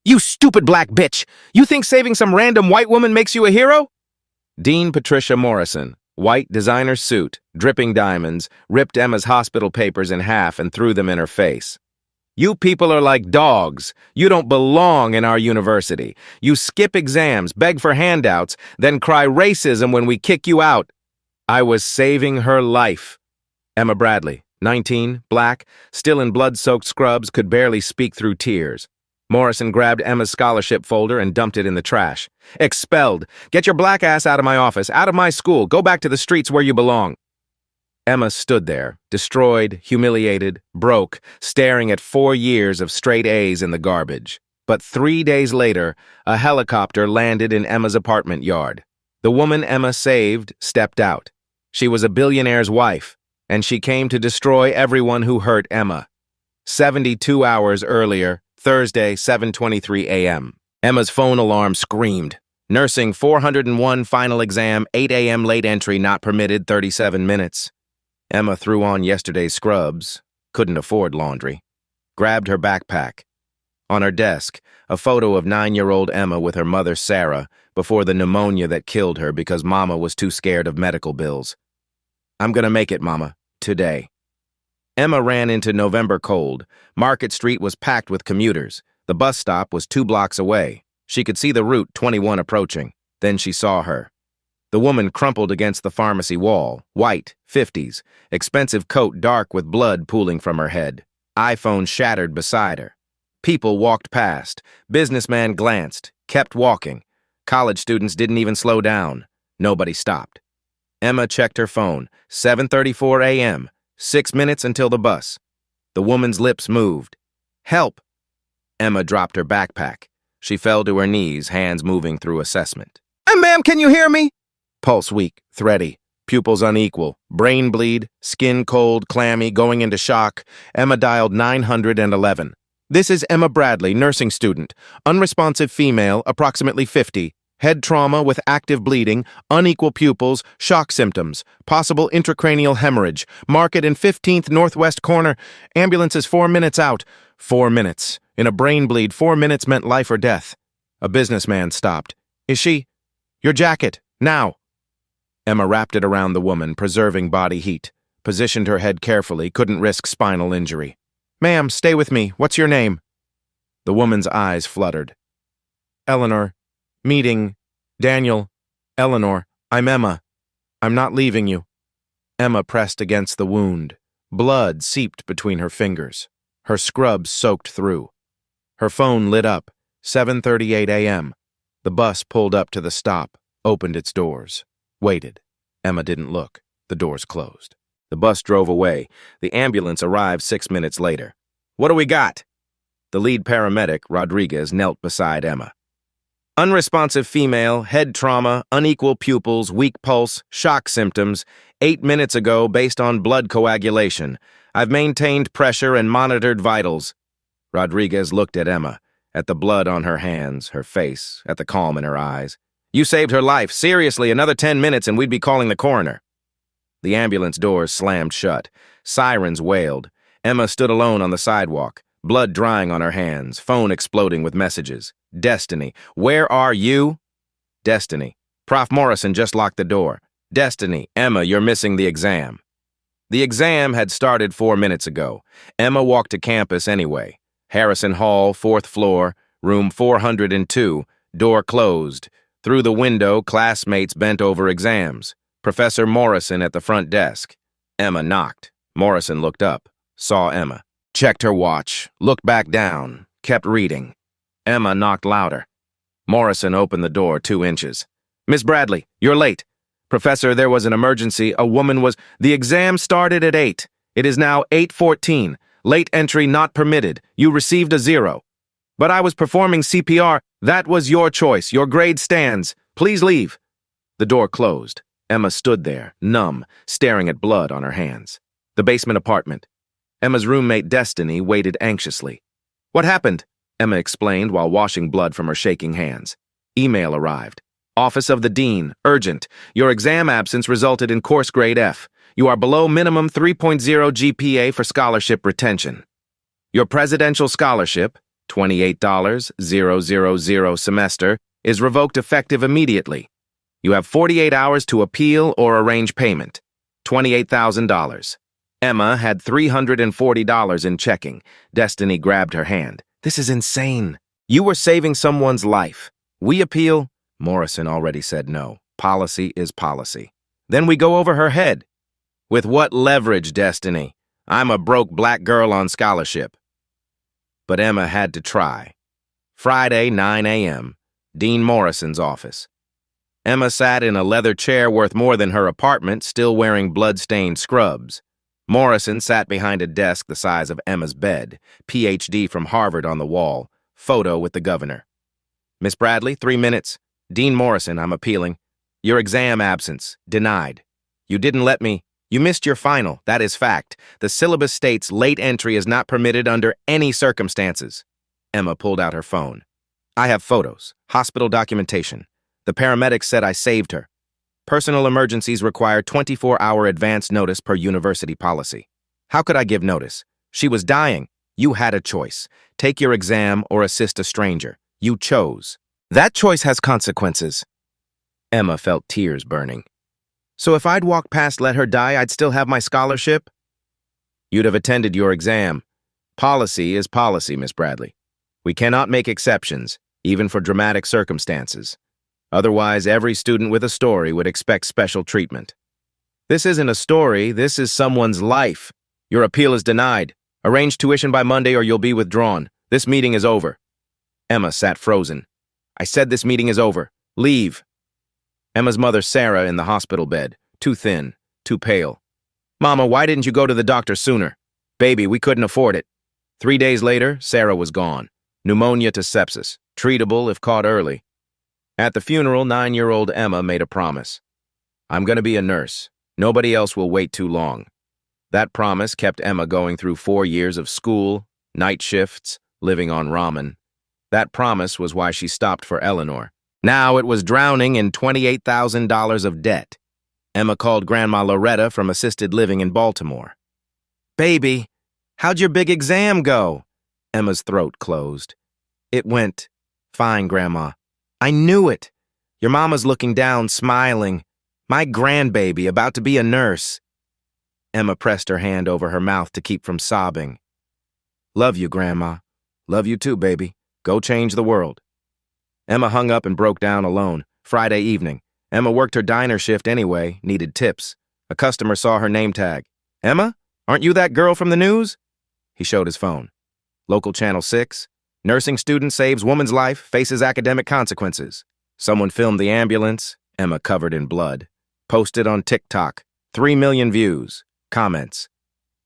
You stupid black bitch! You think saving some random white woman makes you a hero? Dean Patricia Morrison, white designer suit, dripping diamonds, ripped Emma's hospital papers in half and threw them in her face. You people are like dogs. You don't belong in our university. You skip exams, beg for handouts, then cry racism when we kick you out. I was saving her life. Emma Bradley, 19, black, still in blood-soaked scrubs, could barely speak through tears. Morrison grabbed Emma's scholarship folder and dumped it in the trash. Expelled. Get your black ass out of my office, out of my school. Go back to the streets where you belong. Emma stood there, destroyed, humiliated, broke, staring at 4 years of straight A's in the garbage. But 3 days later, a helicopter landed in Emma's apartment yard. The woman Emma saved stepped out. She was a billionaire's wife, and she came to destroy everyone who hurt Emma. 72 hours earlier, Thursday, 7:23 a.m. Emma's phone alarm screamed. Nursing 401 final exam, 8 a.m. late entry not permitted, 37 minutes. Emma threw on yesterday's scrubs, couldn't afford laundry, grabbed her backpack. On her desk, a photo of 9-year-old Emma with her mother Sarah before the pneumonia that killed her because Mama was too scared of medical bills. I'm gonna make it, Mama, today. Emma ran into November cold. Market Street was packed with commuters. The bus stop was 2 blocks away. She could see the Route 21 approaching. Then she saw her. The woman crumpled against the pharmacy wall, white, 50s, expensive coat dark with blood pooling from her head. iPhone shattered beside her. People walked past. Businessman glanced, kept walking. College students didn't even slow down. Nobody stopped. Emma checked her phone. 7:34 a.m., 6 minutes until the bus. The woman's lips moved. Help! Emma dropped her backpack. She fell to her knees, hands moving through assessment. Ma'am, can you hear me? Pulse weak, thready, pupils unequal, brain bleed, skin cold, clammy, going into shock. Emma dialed 911. This is Emma Bradley, nursing student, unresponsive female, approximately 50, head trauma with active bleeding, unequal pupils, shock symptoms, possible intracranial hemorrhage, market in 15th northwest corner, ambulance is 4 minutes out. 4 minutes. In a brain bleed, 4 minutes meant life or death. A businessman stopped. Is she? Your jacket, now. Emma wrapped it around the woman, preserving body heat, positioned her head carefully, couldn't risk spinal injury. Ma'am, stay with me. What's your name? The woman's eyes fluttered. Eleanor. Meeting. Daniel. Eleanor. I'm Emma. I'm not leaving you. Emma pressed against the wound. Blood seeped between her fingers. Her scrubs soaked through. Her phone lit up. 7:38 a.m. The bus pulled up to the stop, opened its doors. Waited. Emma didn't look. The doors closed. The bus drove away. The ambulance arrived 6 minutes later. What do we got? The lead paramedic, Rodriguez, knelt beside Emma. Unresponsive female, head trauma, unequal pupils, weak pulse, shock symptoms. 8 minutes ago, based on blood coagulation. I've maintained pressure and monitored vitals. Rodriguez looked at Emma, at the blood on her hands, her face, at the calm in her eyes. You saved her life. Seriously, another 10 minutes and we'd be calling the coroner. The ambulance doors slammed shut. Sirens wailed. Emma stood alone on the sidewalk, blood drying on her hands, phone exploding with messages. Destiny, where are you? Destiny, Prof. Morrison just locked the door. Destiny, Emma, you're missing the exam. The exam had started 4 minutes ago. Emma walked to campus anyway. Harrison Hall, 4th floor, room 402, door closed. Through the window, classmates bent over exams. Professor Morrison at the front desk. Emma knocked. Morrison looked up, saw Emma, checked her watch, looked back down, kept reading. Emma knocked louder. Morrison opened the door 2 inches. Miss Bradley, you're late. Professor, there was an emergency. A woman was... The exam started at 8. It is now 8:14. Late entry not permitted. You received a 0. But I was performing CPR. That was your choice. Your grade stands. Please leave. The door closed. Emma stood there, numb, staring at blood on her hands. The basement apartment. Emma's roommate Destiny waited anxiously. What happened? Emma explained while washing blood from her shaking hands. Email arrived. Office of the Dean, urgent. Your exam absence resulted in course grade F. You are below minimum 3.0 GPA for scholarship retention. Your presidential scholarship, $28,000 semester is revoked effective immediately. You have 48 hours to appeal or arrange payment. $28,000. Emma had $340 in checking. Destiny grabbed her hand. This is insane. You were saving someone's life. We appeal. Morrison already said no. Policy is policy. Then we go over her head. With what leverage, Destiny? I'm a broke black girl on scholarship. But Emma had to try. Friday, 9 a.m., Dean Morrison's office. Emma sat in a leather chair worth more than her apartment, still wearing blood-stained scrubs. Morrison sat behind a desk the size of Emma's bed, Ph.D. from Harvard on the wall, photo with the governor. Miss Bradley, 3 minutes. Dean Morrison, I'm appealing. Your exam absence, denied. You didn't let me. You missed your final, that is fact. The syllabus states late entry is not permitted under any circumstances. Emma pulled out her phone. I have photos, hospital documentation. The paramedics said I saved her. Personal emergencies require 24-hour advance notice per university policy. How could I give notice? She was dying. You had a choice. Take your exam or assist a stranger. You chose. That choice has consequences. Emma felt tears burning. So if I'd walked past let her die, I'd still have my scholarship? You'd have attended your exam. Policy is policy, Miss Bradley. We cannot make exceptions, even for dramatic circumstances. Otherwise, every student with a story would expect special treatment. This isn't a story, this is someone's life. Your appeal is denied. Arrange tuition by Monday or you'll be withdrawn. This meeting is over. Emma sat frozen. I said this meeting is over. Leave. Emma's mother, Sarah, in the hospital bed. Too thin, too pale. Mama, why didn't you go to the doctor sooner? Baby, we couldn't afford it. 3 days later, Sarah was gone. Pneumonia to sepsis. Treatable if caught early. At the funeral, 9-year-old Emma made a promise. I'm going to be a nurse. Nobody else will wait too long. That promise kept Emma going through 4 years of school, night shifts, living on ramen. That promise was why she stopped for Eleanor. Now it was drowning in $28,000 of debt. Emma called Grandma Loretta from assisted living in Baltimore. Baby, how'd your big exam go? Emma's throat closed. It went fine, Grandma. I knew it. Your mama's looking down, smiling. My grandbaby, about to be a nurse. Emma pressed her hand over her mouth to keep from sobbing. Love you, Grandma. Love you too, baby. Go change the world. Emma hung up and broke down alone. Friday evening. Emma worked her diner shift anyway, needed tips. A customer saw her name tag. Emma, aren't you that girl from the news? He showed his phone. Local Channel 6. Nursing student saves woman's life, faces academic consequences. Someone filmed the ambulance, Emma covered in blood. Posted on TikTok. 3 million views. Comments.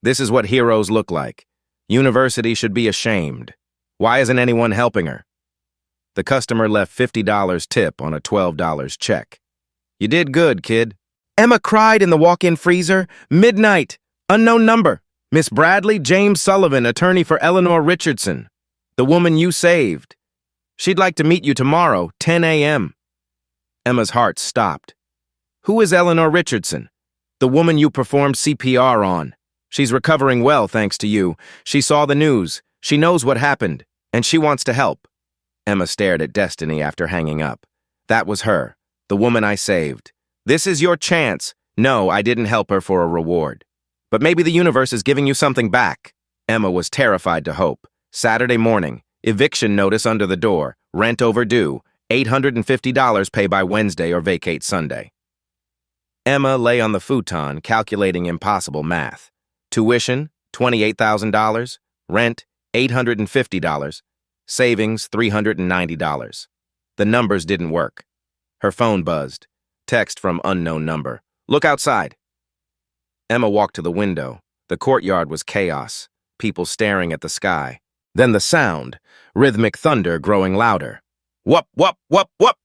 This is what heroes look like. University should be ashamed. Why isn't anyone helping her? The customer left $50 tip on a $12 check. You did good, kid. Emma cried in the walk-in freezer. Midnight. Unknown number. Miss Bradley, James Sullivan, attorney for Eleanor Richardson. The woman you saved. She'd like to meet you tomorrow, 10 a.m. Emma's heart stopped. Who is Eleanor Richardson? The woman you performed CPR on. She's recovering well, thanks to you. She saw the news. She knows what happened, and she wants to help. Emma stared at Destiny after hanging up. That was her, the woman I saved. This is your chance. No, I didn't help her for a reward. But maybe the universe is giving you something back. Emma was terrified to hope. Saturday morning, eviction notice under the door, rent overdue, $850 pay by Wednesday or vacate Sunday. Emma lay on the futon calculating impossible math. Tuition, $28,000. Rent, $850. Savings, $390. The numbers didn't work. Her phone buzzed. Text from unknown number. Look outside. Emma walked to the window. The courtyard was chaos, people staring at the sky. Then the sound, rhythmic thunder growing louder. Whoop, whoop, whoop, whoop.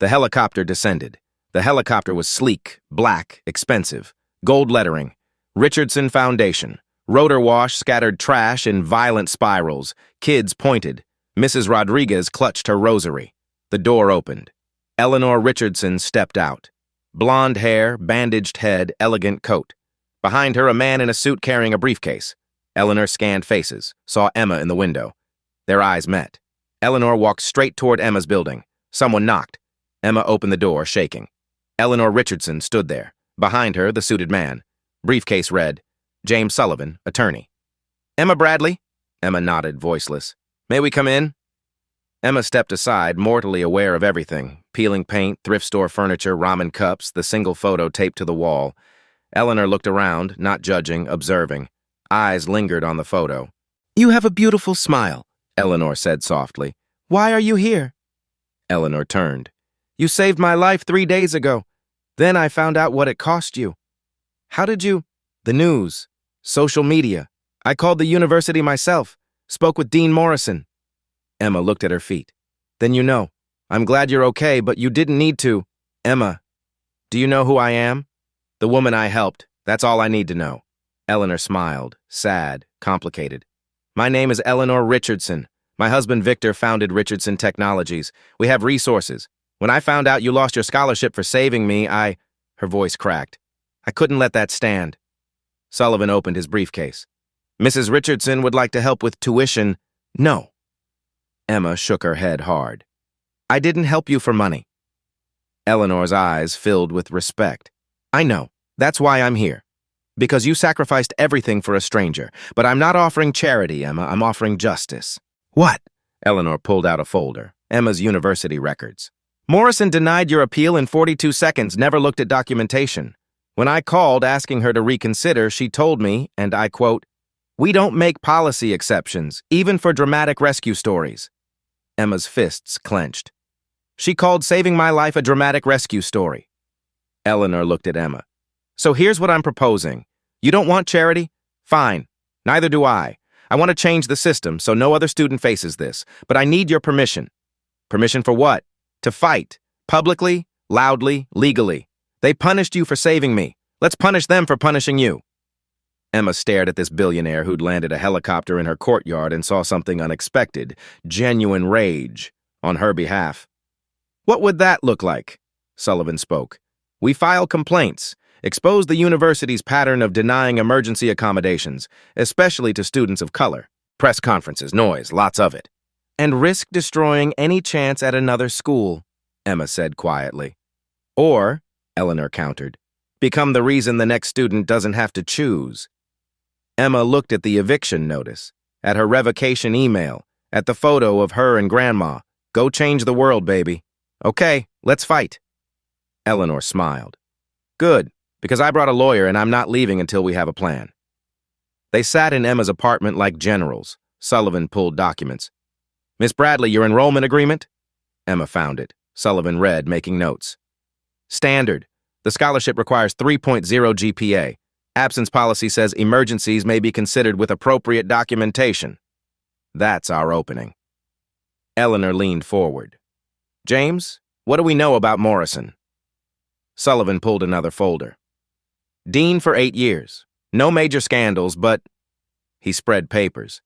The helicopter descended. The helicopter was sleek, black, expensive. Gold lettering. Richardson Foundation. Rotor wash scattered trash in violent spirals. Kids pointed. Mrs. Rodriguez clutched her rosary. The door opened. Eleanor Richardson stepped out. Blonde hair, bandaged head, elegant coat. Behind her, a man in a suit carrying a briefcase. Eleanor scanned faces, saw Emma in the window. Their eyes met. Eleanor walked straight toward Emma's building. Someone knocked. Emma opened the door, shaking. Eleanor Richardson stood there. Behind her, the suited man. Briefcase read, James Sullivan, attorney. Emma Bradley? Emma nodded, voiceless. May we come in? Emma stepped aside, mortally aware of everything. Peeling paint, thrift store furniture, ramen cups, the single photo taped to the wall. Eleanor looked around, not judging, observing. Eyes lingered on the photo. You have a beautiful smile, Eleanor said softly. Why are you here? Eleanor turned. You saved my life 3 days ago. Then I found out what it cost you. How did you? The news. Social media. I called the university myself. Spoke with Dean Morrison. Emma looked at her feet. Then you know. I'm glad you're okay, but you didn't need to. Emma, do you know who I am? The woman I helped. That's all I need to know. Eleanor smiled, sad, complicated. My name is Eleanor Richardson. My husband Victor founded Richardson Technologies. We have resources. When I found out you lost your scholarship for saving me, Her voice cracked. I couldn't let that stand. Sullivan opened his briefcase. Mrs. Richardson would like to help with tuition. No. Emma shook her head hard. I didn't help you for money. Eleanor's eyes filled with respect. I know. That's why I'm here. Because you sacrificed everything for a stranger. But I'm not offering charity, Emma. I'm offering justice. What? Eleanor pulled out a folder. Emma's university records. Morrison denied your appeal in 42 seconds, never looked at documentation. When I called asking her to reconsider, she told me, and I quote, we don't make policy exceptions, even for dramatic rescue stories. Emma's fists clenched. She called saving my life a dramatic rescue story. Eleanor looked at Emma. So here's what I'm proposing. You don't want charity? Fine. Neither do I. I want to change the system so no other student faces this, but I need your permission. Permission for what? To fight. Publicly, loudly, legally. They punished you for saving me. Let's punish them for punishing you. Emma stared at this billionaire who'd landed a helicopter in her courtyard and saw something unexpected, genuine rage, on her behalf. What would that look like? Sullivan spoke. We file complaints, expose the university's pattern of denying emergency accommodations, especially to students of color. Press conferences, noise, lots of it. And risk destroying any chance at another school, Emma said quietly. Or, Eleanor countered, become the reason the next student doesn't have to choose. Emma looked at the eviction notice, at her revocation email, at the photo of her and Grandma. Go change the world, baby. Okay, let's fight. Eleanor smiled. Good, because I brought a lawyer and I'm not leaving until we have a plan. They sat in Emma's apartment like generals. Sullivan pulled documents. Miss Bradley, your enrollment agreement? Emma found it. Sullivan read, making notes. Standard. The scholarship requires 3.0 GPA. Absence policy says emergencies may be considered with appropriate documentation. That's our opening. Eleanor leaned forward. James, what do we know about Morrison? Sullivan pulled another folder. Dean for 8 years. No major scandals, but... He spread papers.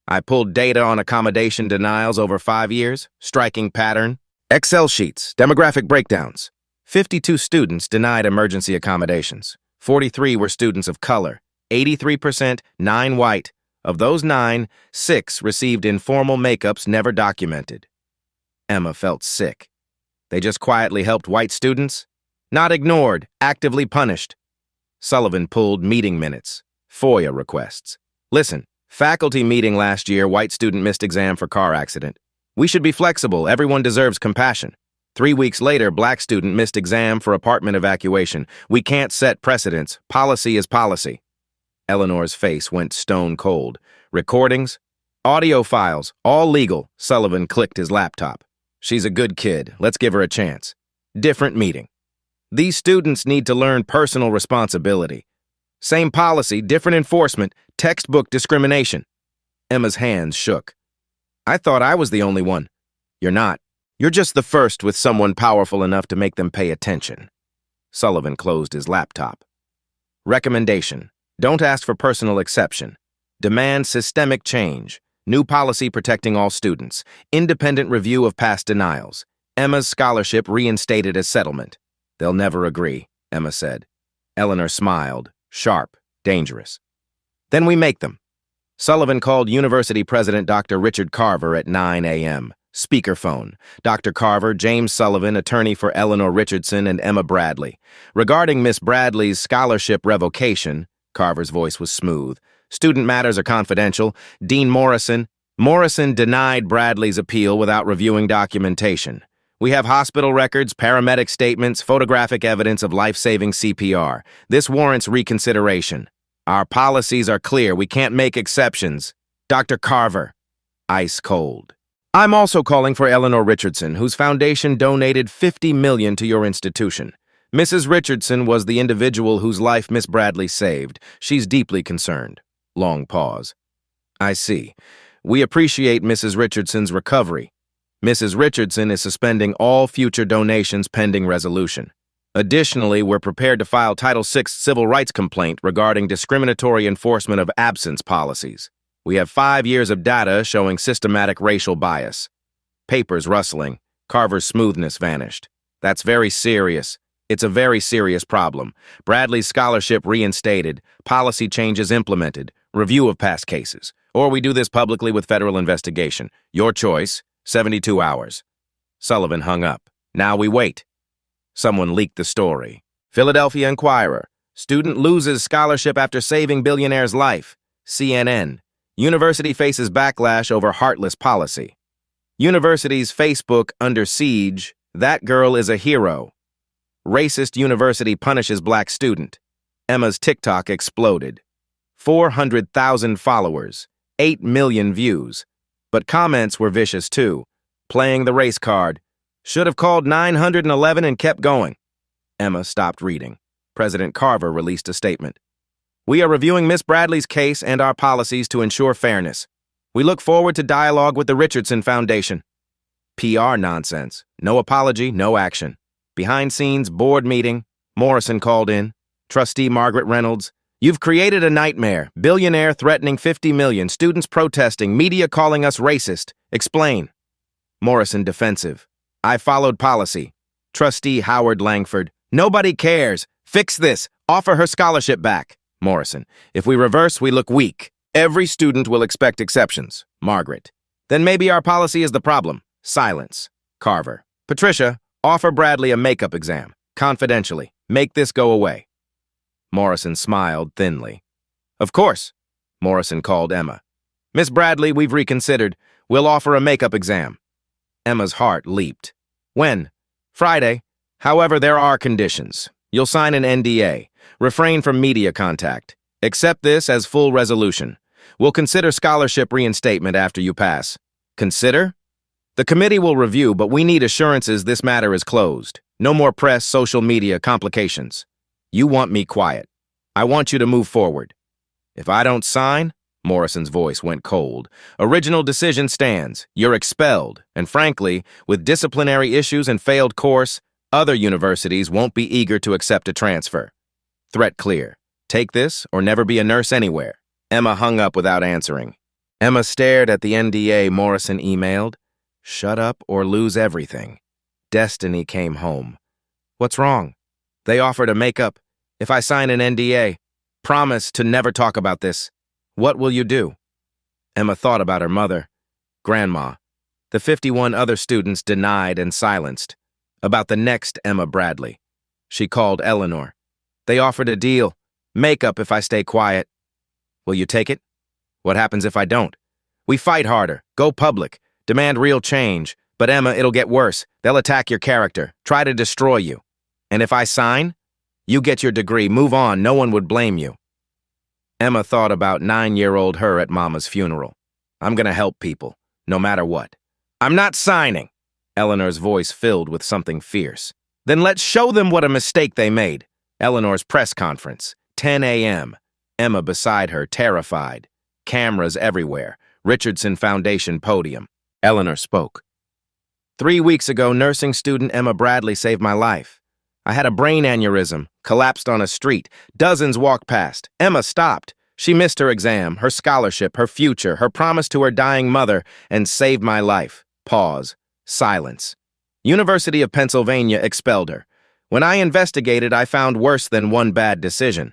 I pulled data on accommodation denials over 5 years, striking pattern. Excel sheets, demographic breakdowns. 52 students denied emergency accommodations. 43 were students of color. 83%, 9 white. Of those 9, 6 received informal makeups never documented. Emma felt sick. They just quietly helped white students? Not ignored, actively punished. Sullivan pulled meeting minutes, FOIA requests. Listen, faculty meeting last year, white student missed exam for car accident. We should be flexible, everyone deserves compassion. 3 weeks later, black student missed exam for apartment evacuation. We can't set precedents. Policy is policy. Eleanor's face went stone cold. Recordings? Audio files, all legal. Sullivan clicked his laptop. She's a good kid. Let's give her a chance. Different meeting. These students need to learn personal responsibility. Same policy, different enforcement, textbook discrimination. Emma's hands shook. I thought I was the only one. You're not. You're just the first with someone powerful enough to make them pay attention. Sullivan closed his laptop. Recommendation. Don't ask for personal exception. Demand systemic change. New policy protecting all students. Independent review of past denials. Emma's scholarship reinstated as settlement. They'll never agree, Emma said. Eleanor smiled, sharp, dangerous. Then we make them. Sullivan called University President Dr. Richard Carver at 9 a.m. Speakerphone. Dr. Carver, James Sullivan, attorney for Eleanor Richardson and Emma Bradley. Regarding Miss Bradley's scholarship revocation, Carver's voice was smooth. Student matters are confidential. Dean Morrison denied Bradley's appeal without reviewing documentation. We have hospital records, paramedic statements, photographic evidence of life-saving CPR. This warrants reconsideration. Our policies are clear. We can't make exceptions. Dr. Carver, ice cold. I'm also calling for Eleanor Richardson, whose foundation donated $50 million to your institution. Mrs. Richardson was the individual whose life Miss Bradley saved. She's deeply concerned. Long pause. I see. We appreciate Mrs. Richardson's recovery. Mrs. Richardson is suspending all future donations pending resolution. Additionally, we're prepared to file Title VI civil rights complaint regarding discriminatory enforcement of absence policies. We have 5 years of data showing systematic racial bias. Papers rustling. Carver's smoothness vanished. That's very serious. It's a very serious problem. Bradley's scholarship reinstated, policy changes implemented, review of past cases. Or we do this publicly with federal investigation. Your choice, 72 hours. Sullivan hung up. Now we wait. Someone leaked the story. Philadelphia Inquirer. Student loses scholarship after saving billionaire's life. CNN. University faces backlash over heartless policy. University's Facebook under siege. That girl is a hero. Racist university punishes black student. Emma's TikTok exploded. 400,000 followers. 8 million views. But comments were vicious too. Playing the race card. Should have called 911 and kept going. Emma stopped reading. President Carver released a statement. We are reviewing Miss Bradley's case and our policies to ensure fairness. We look forward to dialogue with the Richardson Foundation. PR nonsense. No apology, no action. Behind scenes, board meeting. Morrison called in. Trustee Margaret Reynolds. You've created a nightmare. Billionaire threatening $50 million. Students protesting. Media calling us racist. Explain. Morrison defensive. I followed policy. Trustee Howard Langford. Nobody cares. Fix this. Offer her scholarship back. Morrison. If we reverse, we look weak. Every student will expect exceptions. Margaret. Then maybe our policy is the problem. Silence. Carver. Patricia, offer Bradley a makeup exam. Confidentially. Make this go away. Morrison smiled thinly. Of course. Morrison called Emma. Miss Bradley, we've reconsidered. We'll offer a makeup exam. Emma's heart leaped. When? Friday. However, there are conditions. You'll sign an NDA. Refrain from media contact. Accept this as full resolution. We'll consider scholarship reinstatement after you pass. Consider? The committee will review, but we need assurances this matter is closed. No more press, social media, complications. You want me quiet. I want you to move forward. If I don't sign, Morrison's voice went cold. Original decision stands. You're expelled. And frankly, with disciplinary issues and failed course, other universities won't be eager to accept a transfer. Threat clear. Take this or never be a nurse anywhere. Emma hung up without answering. Emma stared at the NDA Morrison emailed. Shut up or lose everything. Destiny came home. What's wrong? They offered a makeup. If I sign an NDA, promise to never talk about this. What will you do? Emma thought about her mother, Grandma. The 51 other students denied and silenced. About the next Emma Bradley. She called Eleanor. They offered a deal. Makeup if I stay quiet. Will you take it? What happens if I don't? We fight harder. Go public. Demand real change. But Emma, it'll get worse. They'll attack your character. Try to destroy you. And if I sign? You get your degree. Move on. No one would blame you. Emma thought about 9-year-old her at Mama's funeral. I'm gonna help people, no matter what. I'm not signing. Eleanor's voice filled with something fierce. Then let's show them what a mistake they made. Eleanor's press conference, 10 a.m. Emma beside her, terrified. Cameras everywhere. Richardson Foundation podium. Eleanor spoke. 3 weeks ago, nursing student Emma Bradley saved my life. I had a brain aneurysm, collapsed on a street. Dozens walked past. Emma stopped. She missed her exam, her scholarship, her future, her promise to her dying mother, and saved my life. Pause. Silence. University of Pennsylvania expelled her. When I investigated, I found worse than one bad decision.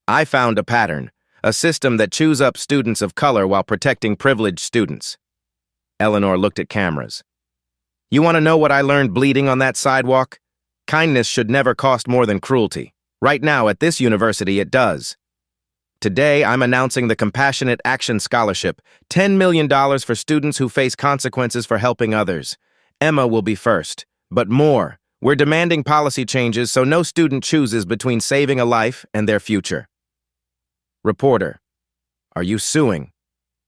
I found a pattern, a system that chews up students of color while protecting privileged students. Eleanor looked at cameras. You want to know what I learned bleeding on that sidewalk? Kindness should never cost more than cruelty. Right now, at this university, it does. Today, I'm announcing the Compassionate Action Scholarship, $10 million for students who face consequences for helping others. Emma will be first, but more. We're demanding policy changes so no student chooses between saving a life and their future. Reporter, are you suing?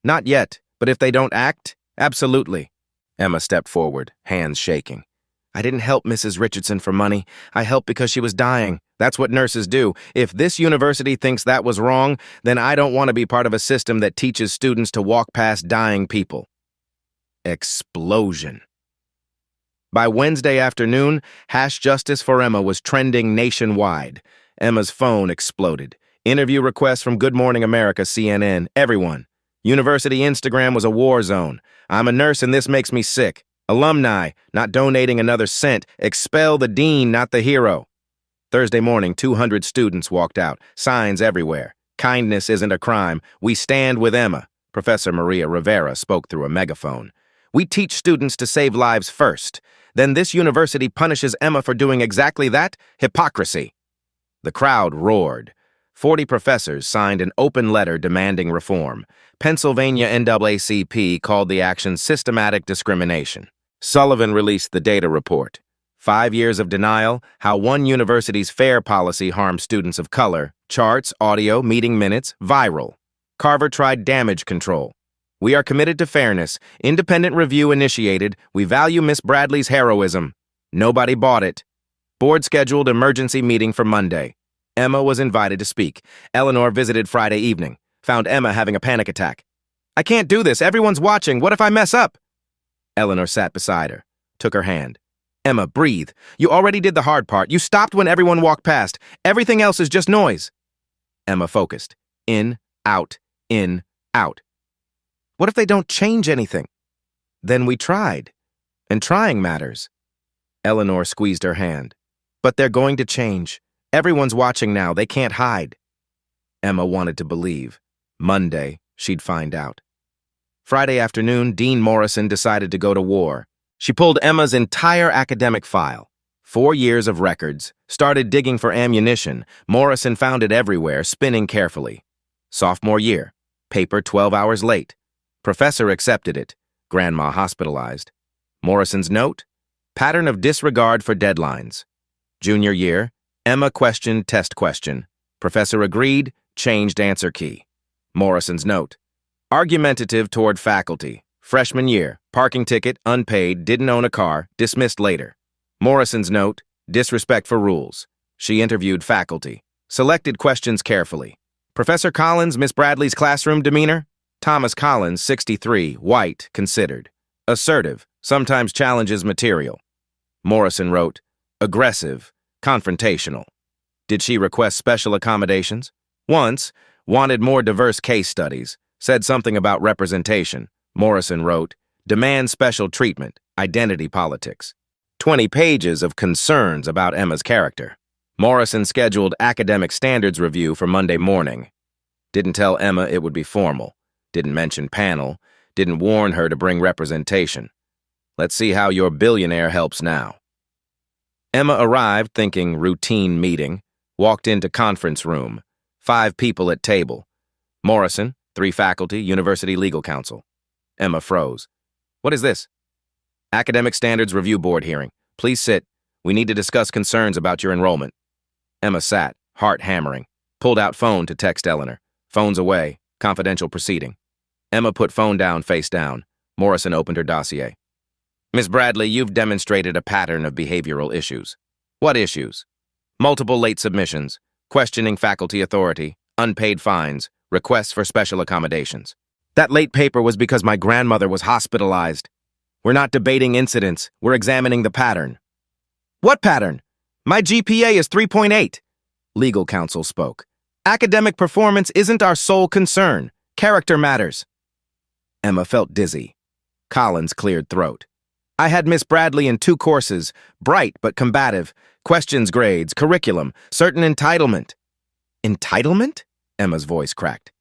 Not yet, but if they don't act, absolutely. Emma stepped forward, hands shaking. I didn't help Mrs. Richardson for money. I helped because she was dying. That's what nurses do. If this university thinks that was wrong, then I don't want to be part of a system that teaches students to walk past dying people. Explosion. By Wednesday afternoon, #Justice for Emma was trending nationwide. Emma's phone exploded. Interview requests from Good Morning America, CNN, everyone. University Instagram was a war zone. I'm a nurse and this makes me sick. Alumni, not donating another cent. Expel the dean, not the hero. Thursday morning, 200 students walked out. Signs everywhere. Kindness isn't a crime. We stand with Emma. Professor Maria Rivera spoke through a megaphone. We teach students to save lives first. Then this university punishes Emma for doing exactly that? Hypocrisy. The crowd roared. 40 professors signed an open letter demanding reform. Pennsylvania NAACP called the action systematic discrimination. Sullivan released the data report. 5 years of denial, how one university's fair policy harmed students of color, charts, audio, meeting minutes, viral. Carver tried damage control. We are committed to fairness. Independent review initiated. We value Miss Bradley's heroism. Nobody bought it. Board scheduled emergency meeting for Monday. Emma was invited to speak. Eleanor visited Friday evening. Found Emma having a panic attack. I can't do this. Everyone's watching. What if I mess up? Eleanor sat beside her, took her hand. Emma, breathe. You already did the hard part. You stopped when everyone walked past. Everything else is just noise. Emma focused. In, out, in, out. What if they don't change anything? Then we tried. And trying matters. Eleanor squeezed her hand. But they're going to change. Everyone's watching now. They can't hide. Emma wanted to believe. Monday, she'd find out. Friday afternoon, Dean Morrison decided to go to war. She pulled Emma's entire academic file. 4 years of records. Started digging for ammunition. Morrison found it everywhere, spinning carefully. Sophomore year. Paper 12 hours late. Professor accepted it. Grandma hospitalized. Morrison's note? Pattern of disregard for deadlines. Junior year. Emma questioned test question. Professor agreed, changed answer key. Morrison's note. Argumentative toward faculty. Freshman year. Parking ticket, unpaid, didn't own a car, dismissed later. Morrison's note. Disrespect for rules. She interviewed faculty. Selected questions carefully. Professor Collins, Miss Bradley's classroom demeanor? Thomas Collins, 63, white, considered. Assertive, sometimes challenges material. Morrison wrote, aggressive, confrontational. Did she request special accommodations? Once, wanted more diverse case studies, said something about representation. Morrison wrote, demand special treatment, identity politics. 20 pages of concerns about Emma's character. Morrison scheduled academic standards review for Monday morning. Didn't tell Emma it would be formal. Didn't mention panel. Didn't warn her to bring representation. Let's see how your billionaire helps now. Emma arrived thinking routine meeting. Walked into conference room. 5 people at table. Morrison, 3 faculty, University Legal Counsel. Emma froze. What is this? Academic Standards Review Board hearing. Please sit. We need to discuss concerns about your enrollment. Emma sat, heart hammering. Pulled out phone to text Eleanor. Phone's away. Confidential proceeding. Emma put phone down, face down. Morrison opened her dossier. Miss Bradley, you've demonstrated a pattern of behavioral issues. What issues? Multiple late submissions, questioning faculty authority, unpaid fines, requests for special accommodations. That late paper was because my grandmother was hospitalized. We're not debating incidents. We're examining the pattern. What pattern? My GPA is 3.8. Legal counsel spoke. Academic performance isn't our sole concern. Character matters. Emma felt dizzy. Collins cleared throat. I had Miss Bradley in 2 courses, bright but combative, questions grades, curriculum, certain entitlement. Entitlement? Emma's voice cracked.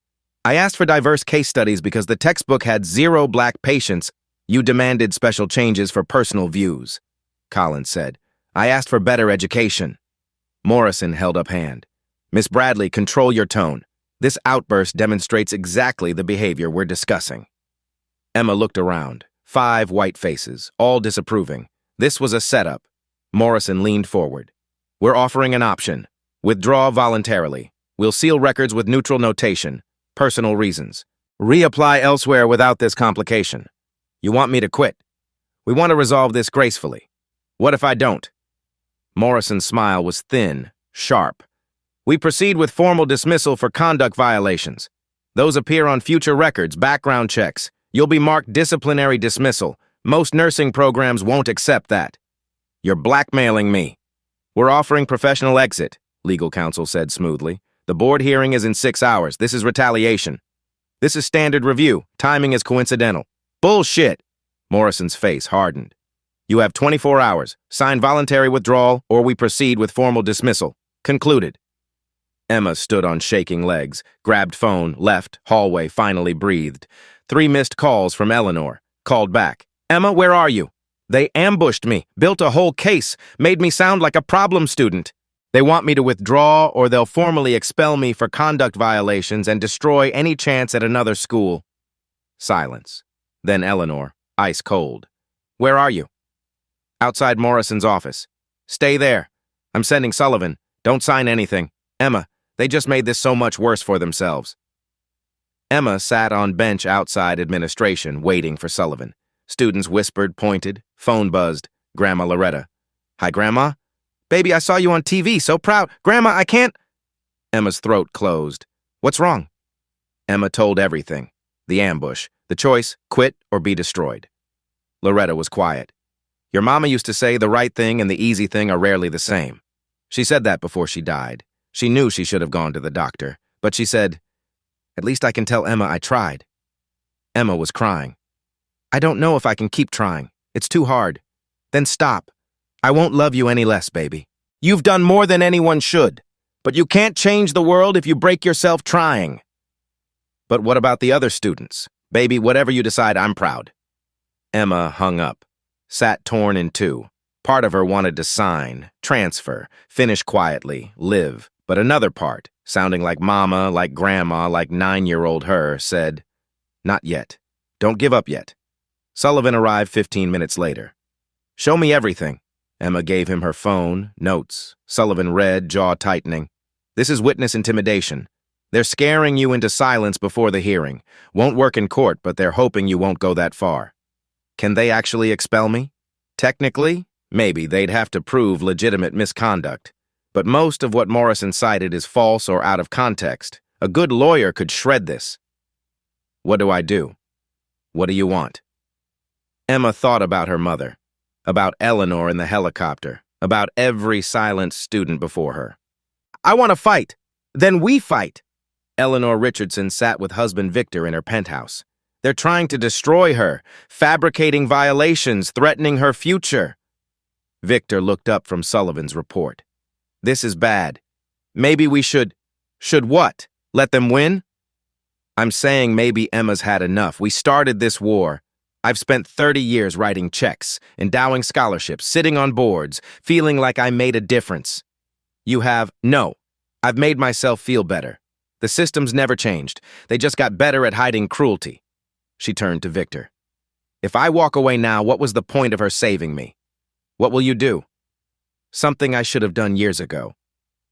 I asked for diverse case studies because the textbook had 0 black patients. You demanded special changes for personal views, Collins said. I asked for better education. Morrison held up hand. Miss Bradley, control your tone. This outburst demonstrates exactly the behavior we're discussing. Emma looked around. 5 white faces, all disapproving. This was a setup. Morrison leaned forward. We're offering an option. Withdraw voluntarily. We'll seal records with neutral notation. Personal reasons. Reapply elsewhere without this complication. You want me to quit? We want to resolve this gracefully. What if I don't? Morrison's smile was thin, sharp. We proceed with formal dismissal for conduct violations. Those appear on future records, background checks. You'll be marked disciplinary dismissal. Most nursing programs won't accept that. You're blackmailing me. We're offering professional exit, legal counsel said smoothly. The board hearing is in 6 hours. This is retaliation. This is standard review. Timing is coincidental. Bullshit! Morrison's face hardened. You have 24 hours. Sign voluntary withdrawal, or we proceed with formal dismissal. Concluded. Emma stood on shaking legs, grabbed phone, left, hallway, finally breathed. 3 missed calls from Eleanor. Called back. Emma, where are you? They ambushed me, built a whole case, made me sound like a problem student. They want me to withdraw or they'll formally expel me for conduct violations and destroy any chance at another school. Silence. Then Eleanor, ice cold. Where are you? Outside Morrison's office. Stay there. I'm sending Sullivan. Don't sign anything. Emma, they just made this so much worse for themselves. Emma sat on bench outside administration, waiting for Sullivan. Students whispered, pointed, phone buzzed. Grandma Loretta. Hi, Grandma? Baby, I saw you on TV, so proud. Grandma, I can't... Emma's throat closed. What's wrong? Emma told everything. The ambush. The choice, quit or be destroyed. Loretta was quiet. Your mama used to say the right thing and the easy thing are rarely the same. She said that before she died. She knew she should have gone to the doctor, but she said, at least I can tell Emma I tried. Emma was crying. I don't know if I can keep trying. It's too hard. Then stop. I won't love you any less, baby. You've done more than anyone should, but you can't change the world if you break yourself trying. But what about the other students? Baby, whatever you decide, I'm proud. Emma hung up, sat torn in two. Part of her wanted to sign, transfer, finish quietly, live. But another part, sounding like mama, like grandma, like 9-year-old her, said, not yet. Don't give up yet. Sullivan arrived 15 minutes later. Show me everything. Emma gave him her phone, notes. Sullivan read, jaw tightening. This is witness intimidation. They're scaring you into silence before the hearing. Won't work in court, but they're hoping you won't go that far. Can they actually expel me? Technically, maybe they'd have to prove legitimate misconduct. But most of what Morrison cited is false or out of context. A good lawyer could shred this. What do I do? What do you want? Emma thought about her mother, about Eleanor in the helicopter, about every silent student before her. I want to fight. Then we fight. Eleanor Richardson sat with husband Victor in her penthouse. They're trying to destroy her, fabricating violations, threatening her future. Victor looked up from Sullivan's report. This is bad. Maybe we should what? Let them win? I'm saying maybe Emma's had enough. We started this war. I've spent 30 years writing checks, endowing scholarships, sitting on boards, feeling like I made a difference. You have? No. I've made myself feel better. The system's never changed. They just got better at hiding cruelty. She turned to Victor. If I walk away now, what was the point of her saving me? What will you do? Something I should have done years ago.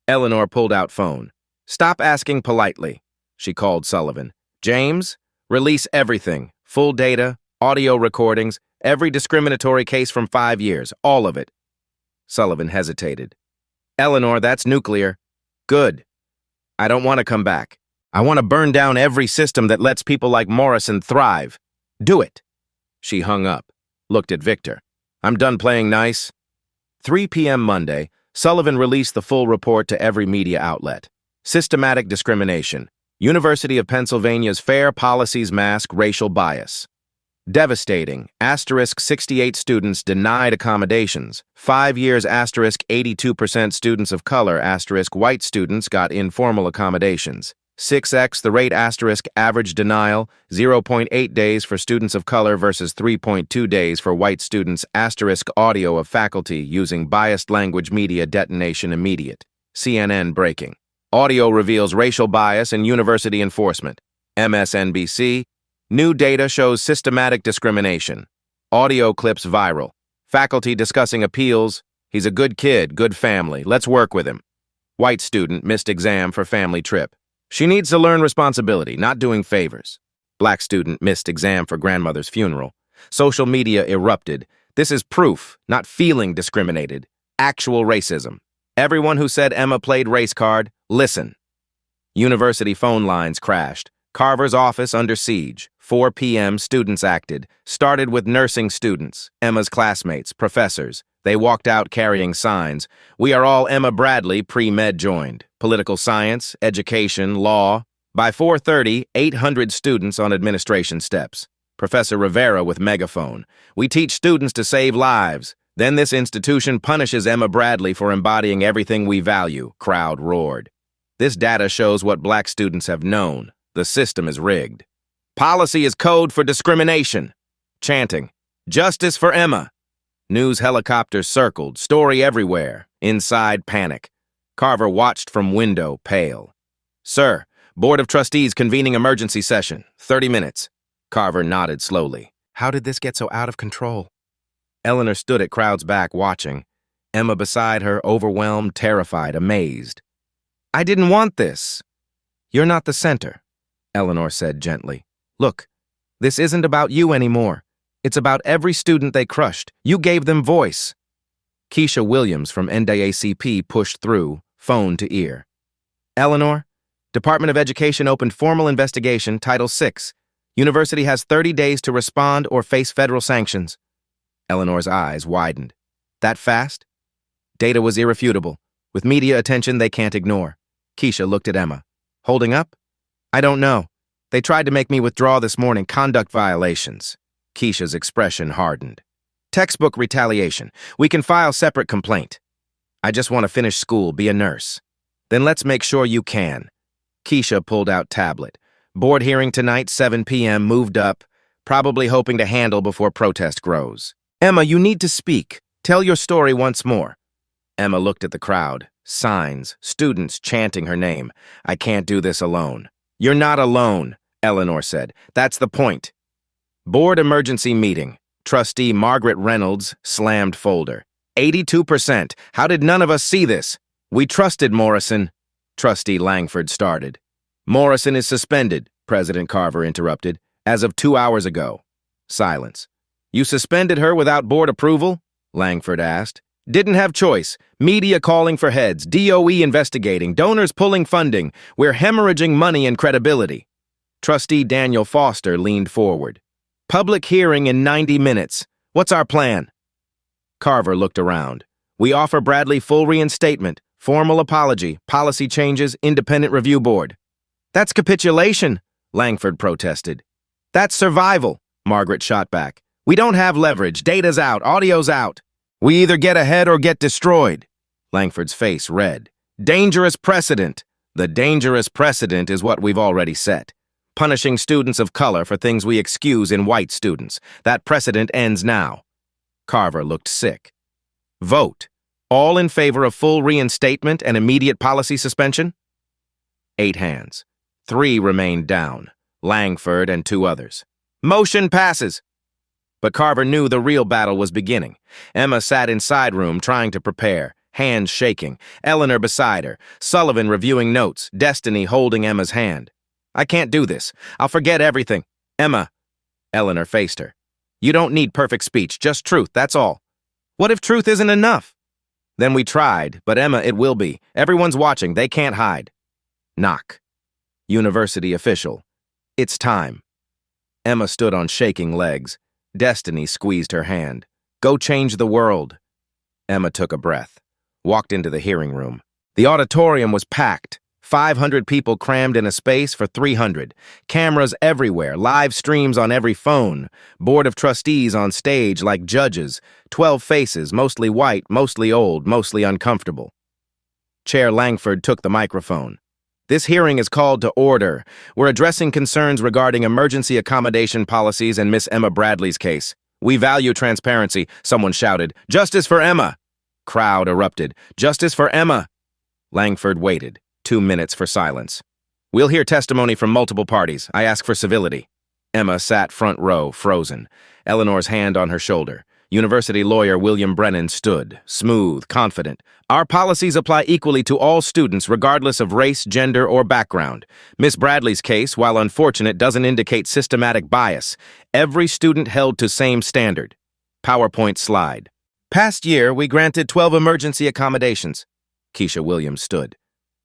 Eleanor pulled out phone. Stop asking politely, she called Sullivan. James, release everything. Full data, audio recordings, every discriminatory case from 5 years, all of it. Sullivan hesitated. Eleanor, that's nuclear. Good. I don't want to come back. I want to burn down every system that lets people like Morrison thrive. Do it. She hung up, looked at Victor. I'm done playing nice. 3 p.m. Monday, Sullivan released the full report to every media outlet. Systematic discrimination. University of Pennsylvania's fair policies mask racial bias. Devastating. Asterisk 68 students denied accommodations. 5 years asterisk 82% students of color asterisk white students got informal accommodations. 6x the rate asterisk average denial, 0.8 days for students of color versus 3.2 days for white students asterisk audio of faculty using biased language media detonation immediate. CNN breaking. Audio reveals racial bias in university enforcement. MSNBC. New data shows systematic discrimination. Audio clips viral. Faculty discussing appeals. He's a good kid, good family. Let's work with him. White student missed exam for family trip. She needs to learn responsibility, not doing favors. Black student missed exam for grandmother's funeral. Social media erupted. This is proof, not feeling discriminated. Actual racism. Everyone who said Emma played race card, listen. University phone lines crashed. Carver's office under siege. 4 p.m. students acted. Started with nursing students, Emma's classmates, professors. They walked out carrying signs. We are all Emma Bradley, pre-med joined. Political science, education, law. By 4:30, 800 students on administration steps. Professor Rivera with megaphone. We teach students to save lives. Then this institution punishes Emma Bradley for embodying everything we value. Crowd roared. This data shows what black students have known. The system is rigged. Policy is code for discrimination. Chanting. Justice for Emma. News helicopters circled, story everywhere. Inside, panic. Carver watched from window, pale. Sir, Board of Trustees convening emergency session. 30 minutes. Carver nodded slowly. How did this get so out of control? Eleanor stood at crowd's back watching. Emma beside her, overwhelmed, terrified, amazed. I didn't want this. You're not the center, Eleanor said gently. Look, this isn't about you anymore. It's about every student they crushed. You gave them voice. Keisha Williams from NAACP pushed through, phone to ear. Eleanor, Department of Education opened formal investigation, Title VI. University has 30 days to respond or face federal sanctions. Eleanor's eyes widened. That fast? Data was irrefutable. With media attention they can't ignore. Keisha looked at Emma. Holding up? I don't know. They tried to make me withdraw this morning. Conduct violations. Keisha's expression hardened. Textbook retaliation. We can file separate complaint. I just want to finish school, be a nurse. Then let's make sure you can. Keisha pulled out tablet. Board hearing tonight, 7 p.m., moved up, probably hoping to handle before protest grows. Emma, you need to speak. Tell your story once more. Emma looked at the crowd. Signs, students chanting her name. I can't do this alone. You're not alone, Eleanor said. That's the point. Board emergency meeting. Trustee Margaret Reynolds slammed folder. 82%. How did none of us see this? We trusted Morrison. Trustee Langford started. Morrison is suspended, President Carver interrupted, as of 2 hours ago. Silence. You suspended her without board approval? Langford asked. Didn't have choice. Media calling for heads, DOE investigating, donors pulling funding. We're hemorrhaging money and credibility. Trustee Daniel Foster leaned forward. Public hearing in 90 minutes. What's our plan? Carver looked around. We offer Bradley full reinstatement, formal apology, policy changes, independent review board. That's capitulation, Langford protested. That's survival, Margaret shot back. We don't have leverage. Data's out. Audio's out. We either get ahead or get destroyed. Langford's face red. Dangerous precedent. The dangerous precedent is what we've already set. Punishing students of color for things we excuse in white students. That precedent ends now. Carver looked sick. Vote. All in favor of full reinstatement and immediate policy suspension? 8 hands. 3 remained down. Langford and 2 others. Motion passes. But Carver knew the real battle was beginning. Emma sat in side room trying to prepare, hands shaking. Eleanor beside her. Sullivan reviewing notes. Destiny holding Emma's hand. I can't do this. I'll forget everything. Emma. Eleanor faced her. You don't need perfect speech, just truth, that's all. What if truth isn't enough? Then we tried, but Emma, it will be. Everyone's watching, they can't hide. Knock. University official. It's time. Emma stood on shaking legs. Destiny squeezed her hand. Go change the world. Emma took a breath. Walked into the hearing room. The auditorium was packed. 500 people crammed in a space for 300. Cameras everywhere, live streams on every phone. Board of trustees on stage like judges. 12 faces, mostly white, mostly old, mostly uncomfortable. Chair Langford took the microphone. This hearing is called to order. We're addressing concerns regarding emergency accommodation policies and Miss Emma Bradley's case. We value transparency, someone shouted. Justice for Emma! Crowd erupted. Justice for Emma! Langford waited. 2 minutes for silence. We'll hear testimony from multiple parties. I ask for civility. Emma sat front row, frozen. Eleanor's hand on her shoulder. University lawyer William Brennan stood, smooth, confident. Our policies apply equally to all students regardless of race, gender, or background. Miss Bradley's case, while unfortunate, doesn't indicate systematic bias. Every student held to same standard. PowerPoint slide. Past year, we granted 12 emergency accommodations. Keisha Williams stood.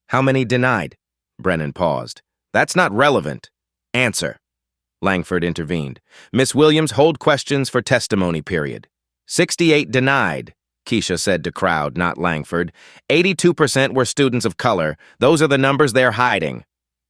How many denied? Brennan paused. That's not relevant. Answer. Langford intervened. Miss Williams, hold questions for testimony period. 68 denied, Keisha said to crowd, not Langford. 82% were students of color. Those are the numbers they're hiding.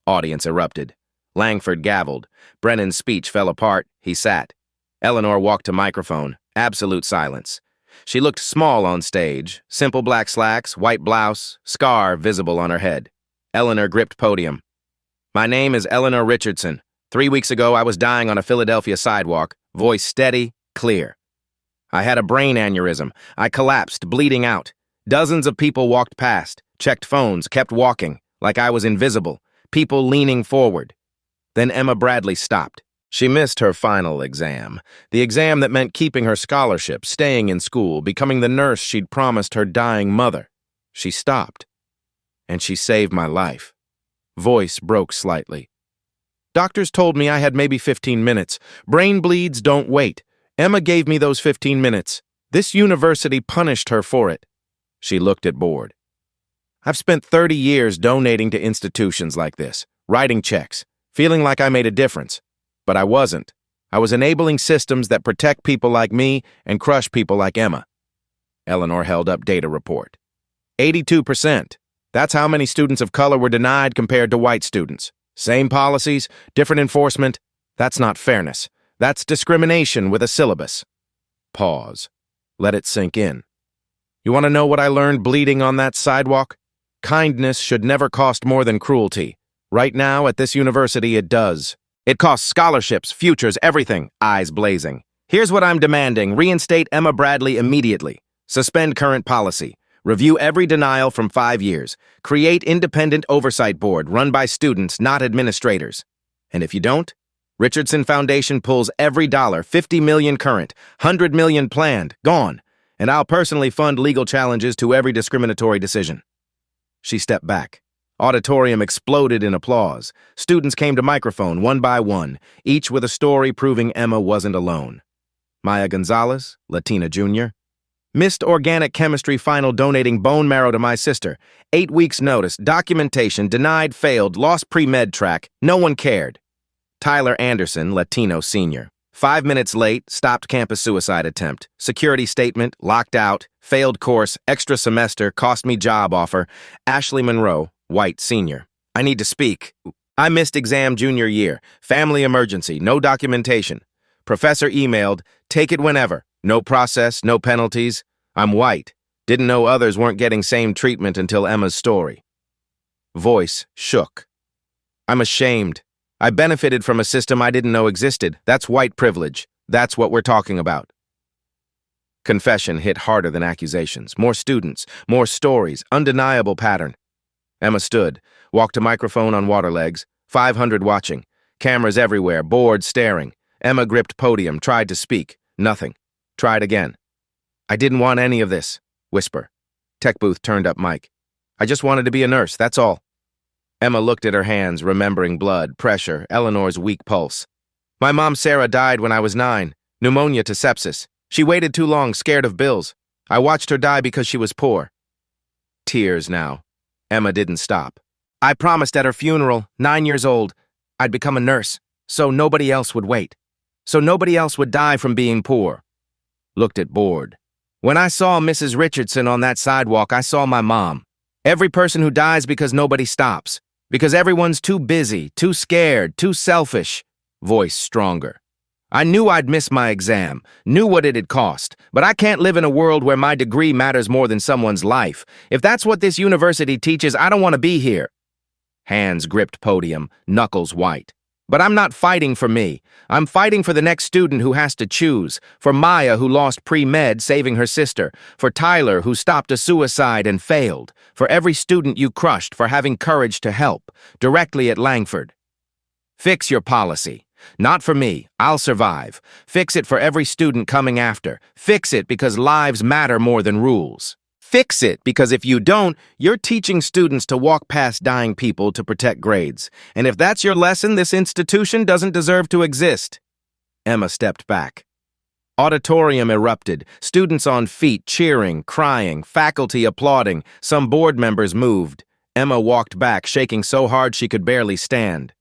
Audience erupted. Langford gavelled. Brennan's speech fell apart. He sat. Eleanor walked to microphone. Absolute silence. She looked small on stage. Simple black slacks, white blouse, scar visible on her head. Eleanor gripped podium. My name is Eleanor Richardson. 3 weeks ago, I was dying on a Philadelphia sidewalk. Voice steady, clear. I had a brain aneurysm. I collapsed, bleeding out. Dozens of people walked past, checked phones, kept walking, like I was invisible. People leaning forward. Then Emma Bradley stopped. She missed her final exam. The exam that meant keeping her scholarship, staying in school, becoming the nurse she'd promised her dying mother. She stopped. And she saved my life. Voice broke slightly. Doctors told me I had maybe 15 minutes. Brain bleeds don't wait. Emma gave me those 15 minutes. This university punished her for it. She looked at board. I've spent 30 years donating to institutions like this, writing checks, feeling like I made a difference. But I wasn't. I was enabling systems that protect people like me and crush people like Emma. Eleanor held up data report. 82%. That's how many students of color were denied compared to white students. Same policies, different enforcement. That's not fairness. That's discrimination with a syllabus. Pause. Let it sink in. You want to know what I learned bleeding on that sidewalk? Kindness should never cost more than cruelty. Right now, at this university, it does. It costs scholarships, futures, everything, eyes blazing. Here's what I'm demanding. Reinstate Emma Bradley immediately. Suspend current policy. Review every denial from 5 years. Create independent oversight board run by students, not administrators. And if you don't, Richardson Foundation pulls every dollar, 50 million current, 100 million planned, gone. And I'll personally fund legal challenges to every discriminatory decision. She stepped back. Auditorium exploded in applause. Students came to microphone one by one, each with a story proving Emma wasn't alone. Maya Gonzalez, Latina Jr. Missed organic chemistry final donating bone marrow to my sister. 8 weeks notice, documentation, denied, failed, lost pre-med track, no one cared. Tyler Anderson, Latino Sr. 5 minutes late, stopped campus suicide attempt. Security statement, locked out, failed course, extra semester, cost me job offer. Ashley Monroe, White Sr. I need to speak. I missed exam junior year. Family emergency, no documentation. Professor emailed, take it whenever. No process, no penalties. I'm white. Didn't know others weren't getting same treatment until Emma's story. Voice shook. I'm ashamed. I benefited from a system I didn't know existed. That's white privilege. That's what we're talking about. Confession hit harder than accusations. More students, more stories, undeniable pattern. Emma stood, walked to microphone on water legs, 500 watching, cameras everywhere, bored staring. Emma gripped podium, tried to speak. Nothing. Tried again. I didn't want any of this. Whisper. Tech booth turned up mic. I just wanted to be a nurse, that's all. Emma looked at her hands, remembering blood, pressure, Eleanor's weak pulse. My mom Sarah died when I was 9. Pneumonia to sepsis. She waited too long, scared of bills. I watched her die because she was poor. Tears now. Emma didn't stop. I promised at her funeral, 9 years old, I'd become a nurse, so nobody else would wait. So nobody else would die from being poor. Looked at bored. When I saw Mrs. Richardson on that sidewalk, I saw my mom. Every person who dies because nobody stops. Because everyone's too busy, too scared, too selfish. Voice stronger. I knew I'd miss my exam, knew what it'd cost, but I can't live in a world where my degree matters more than someone's life. If that's what this university teaches, I don't want to be here. Hands gripped podium, knuckles white. But I'm not fighting for me. I'm fighting for the next student who has to choose. For Maya, who lost pre-med saving her sister. For Tyler, who stopped a suicide and failed. For every student you crushed for having courage to help. Directly at Langford. Fix your policy. Not for me. I'll survive. Fix it for every student coming after. Fix it because lives matter more than rules. Fix it because if you don't, you're teaching students to walk past dying people to protect grades. And if that's your lesson, this institution doesn't deserve to exist. Emma stepped back. Auditorium erupted, students on feet cheering, crying, faculty applauding, some board members moved. Emma walked back, shaking so hard she could barely stand.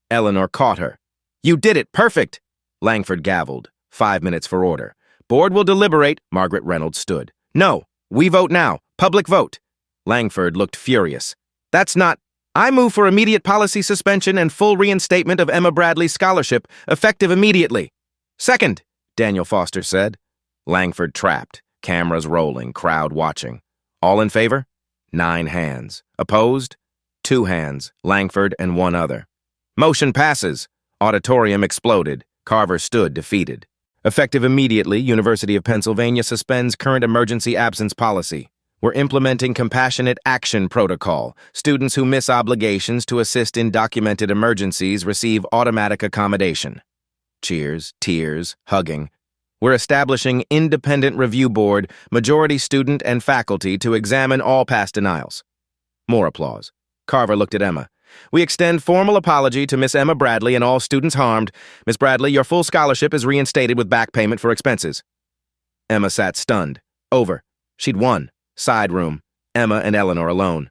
Eleanor caught her. You did it, perfect! Langford gavelled. 5 minutes for order. Board will deliberate, Margaret Reynolds stood. No. We vote now. Public vote. Langford looked furious. That's not... I move for immediate policy suspension and full reinstatement of Emma Bradley's scholarship, effective immediately. Second, Daniel Foster said. Langford trapped. Cameras rolling, crowd watching. All in favor? 9 hands. Opposed? 2 hands. Langford and 1 other. Motion passes. Auditorium exploded. Carver stood defeated. Effective immediately, University of Pennsylvania suspends current emergency absence policy. We're implementing compassionate action protocol. Students who miss obligations to assist in documented emergencies receive automatic accommodation. Cheers, tears, hugging. We're establishing independent review board, majority student and faculty to examine all past denials. More applause. Carver looked at Emma. We extend formal apology to Miss Emma Bradley and all students harmed. Miss Bradley, your full scholarship is reinstated with back payment for expenses. Emma sat stunned. Over. She'd won. Side room. Emma and Eleanor alone.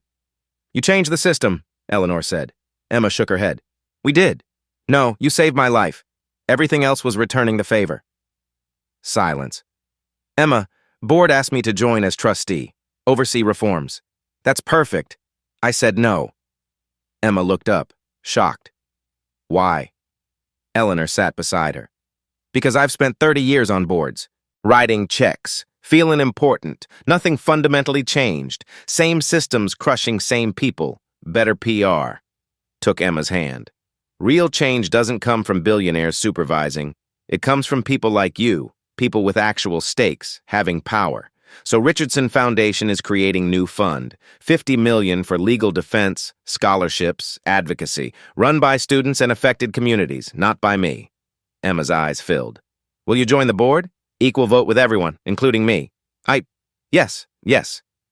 You changed the system, Eleanor said. Emma shook her head. We did. No, you saved my life. Everything else was returning the favor. Silence. Emma, board asked me to join as trustee. Oversee reforms. That's perfect. I said no. Emma looked up, shocked. Why? Eleanor sat beside her. Because I've spent 30 years on boards. Writing checks. Feeling important. Nothing fundamentally changed. Same systems crushing same people. Better PR. Took Emma's hand. Real change doesn't come from billionaires supervising. It comes from people like you. People with actual stakes, having power. So Richardson Foundation is creating new fund, $50 million for legal defense, scholarships, advocacy, run by students and affected communities, not by me. Emma's eyes filled. Will you join the board? Equal vote with everyone, including me. Yes,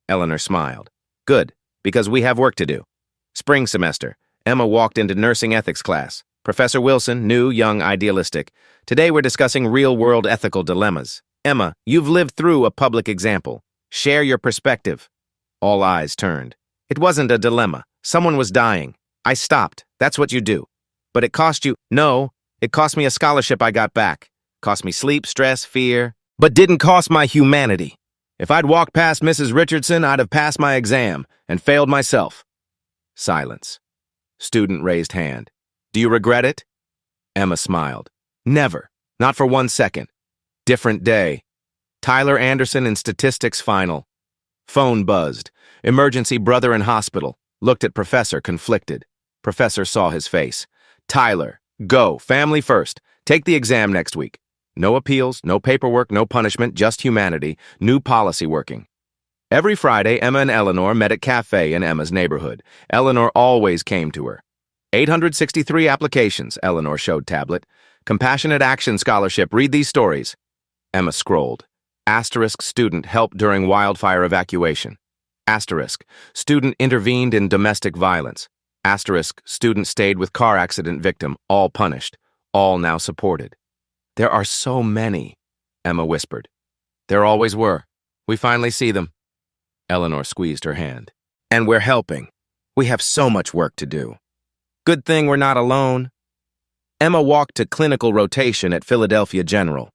Eleanor smiled. Good, because we have work to do. Spring semester, Emma walked into nursing ethics class. Professor Wilson, new, young, idealistic. Today we're discussing real-world ethical dilemmas. Emma, you've lived through a public example. Share your perspective. All eyes turned. It wasn't a dilemma. Someone was dying. I stopped. That's what you do. But it cost you... No, it cost me a scholarship I got back. Cost me sleep, stress, fear. But didn't cost my humanity. If I'd walked past Mrs. Richardson, I'd have passed my exam and failed myself. Silence. Student raised hand. Do you regret it? Emma smiled. Never. Not for 1 second. Different day. Tyler Anderson in statistics final. Phone buzzed. Emergency brother in hospital. Looked at Professor, conflicted. Professor saw his face. Tyler, go, family first. Take the exam next week. No appeals, no paperwork, no punishment, just humanity. New policy working. Every Friday, Emma and Eleanor met at cafe in Emma's neighborhood. Eleanor always came to her. 863 applications, Eleanor showed tablet. Compassionate Action Scholarship, read these stories. Emma scrolled. Asterisk student helped during wildfire evacuation. Asterisk student intervened in domestic violence. Asterisk student stayed with car accident victim, all punished, all now supported. There are so many, Emma whispered. There always were. We finally see them. Eleanor squeezed her hand. And we're helping. We have so much work to do. Good thing we're not alone. Emma walked to clinical rotation at Philadelphia General.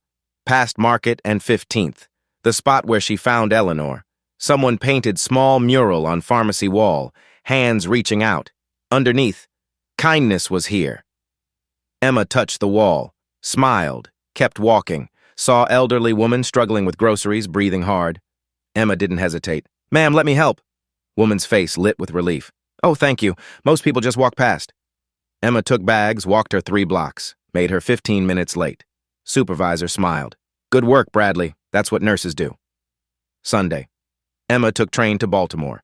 Past Market and 15th, the spot where she found Eleanor. Someone painted small mural on pharmacy wall, hands reaching out. Underneath, kindness was here. Emma touched the wall, smiled, kept walking, saw elderly woman struggling with groceries, breathing hard. Emma didn't hesitate. Ma'am, let me help. Woman's face lit with relief. Oh, thank you. Most people just walk past. Emma took bags, walked her 3 blocks, made her 15 minutes late. Supervisor smiled. Good work, Bradley. That's what nurses do. Sunday. Emma took train to Baltimore.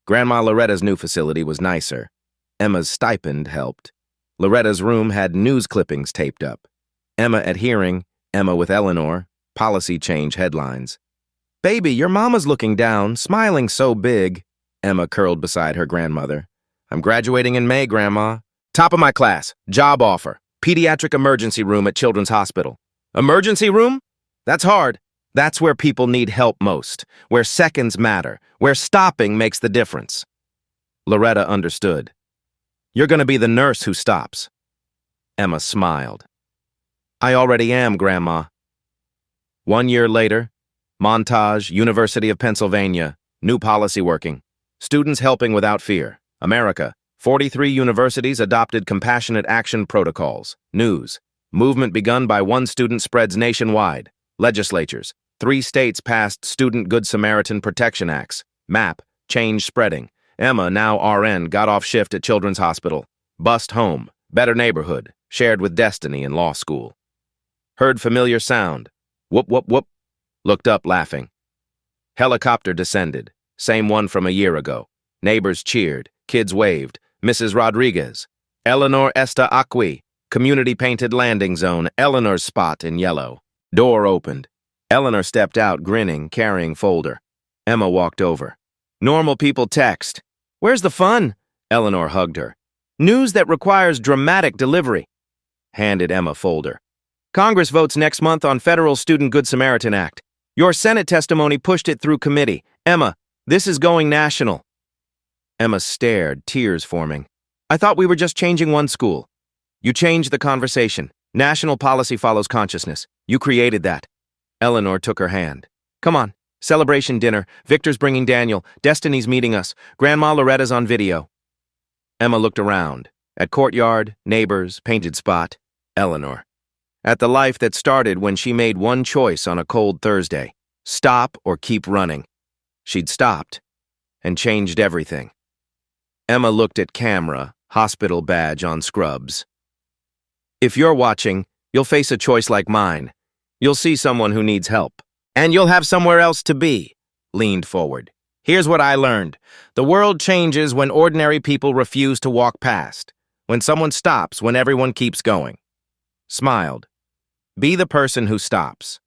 Grandma Loretta's new facility was nicer. Emma's stipend helped. Loretta's room had news clippings taped up. Emma at hearing, Emma with Eleanor, policy change headlines. Baby, your mama's looking down, smiling so big. Emma curled beside her grandmother. I'm graduating in May, Grandma. Top of my class, job offer, pediatric emergency room at Children's Hospital. Emergency room? That's hard. That's where people need help most, where seconds matter, where stopping makes the difference. Loretta understood. You're going to be the nurse who stops. Emma smiled. I already am, Grandma. 1 year later, montage, University of Pennsylvania, new policy working. Students helping without fear. America, 43 universities adopted compassionate action protocols. News, movement begun by 1 student spreads nationwide. Legislatures, 3 states passed Student Good Samaritan Protection Acts. Map, change spreading. Emma, now RN, got off shift at Children's Hospital. Bust home, better neighborhood, shared with Destiny in law school. Heard familiar sound. Whoop, whoop, whoop. Looked up, laughing. Helicopter descended, same one from a year ago. Neighbors cheered, kids waved. Mrs. Rodriguez. Eleanor esta Aqui. Community-painted landing zone, Eleanor's spot in yellow. Door opened. Eleanor stepped out, grinning, carrying folder. Emma walked over. Normal people text. Where's the fun? Eleanor hugged her. News that requires dramatic delivery. Handed Emma folder. Congress votes next month on Federal Student Good Samaritan Act. Your Senate testimony pushed it through committee. Emma, this is going national. Emma stared, tears forming. I thought we were just changing one school. You changed the conversation. National policy follows consciousness. You created that. Eleanor took her hand. Come on. Celebration dinner. Victor's bringing Daniel. Destiny's meeting us. Grandma Loretta's on video. Emma looked around. At courtyard, neighbors, painted spot. Eleanor. At the life that started when she made one choice on a cold Thursday. Stop or keep running. She'd stopped and changed everything. Emma looked at camera, hospital badge on scrubs. If you're watching, you'll face a choice like mine. You'll see someone who needs help. And you'll have somewhere else to be. Leaned forward. Here's what I learned. The world changes when ordinary people refuse to walk past. When someone stops, when everyone keeps going. Smiled. Be the person who stops.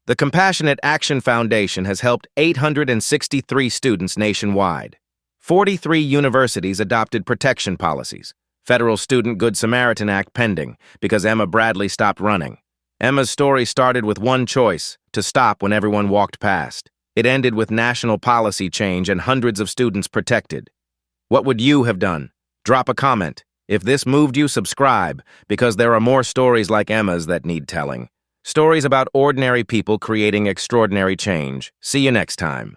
The Compassionate Action Foundation has helped 863 students nationwide. 43 universities adopted protection policies. Federal Student Good Samaritan Act pending because Emma Bradley stopped running. Emma's story started with one choice, to stop when everyone walked past. It ended with national policy change and hundreds of students protected. What would you have done? Drop a comment. If this moved you, subscribe, because there are more stories like Emma's that need telling. Stories about ordinary people creating extraordinary change. See you next time.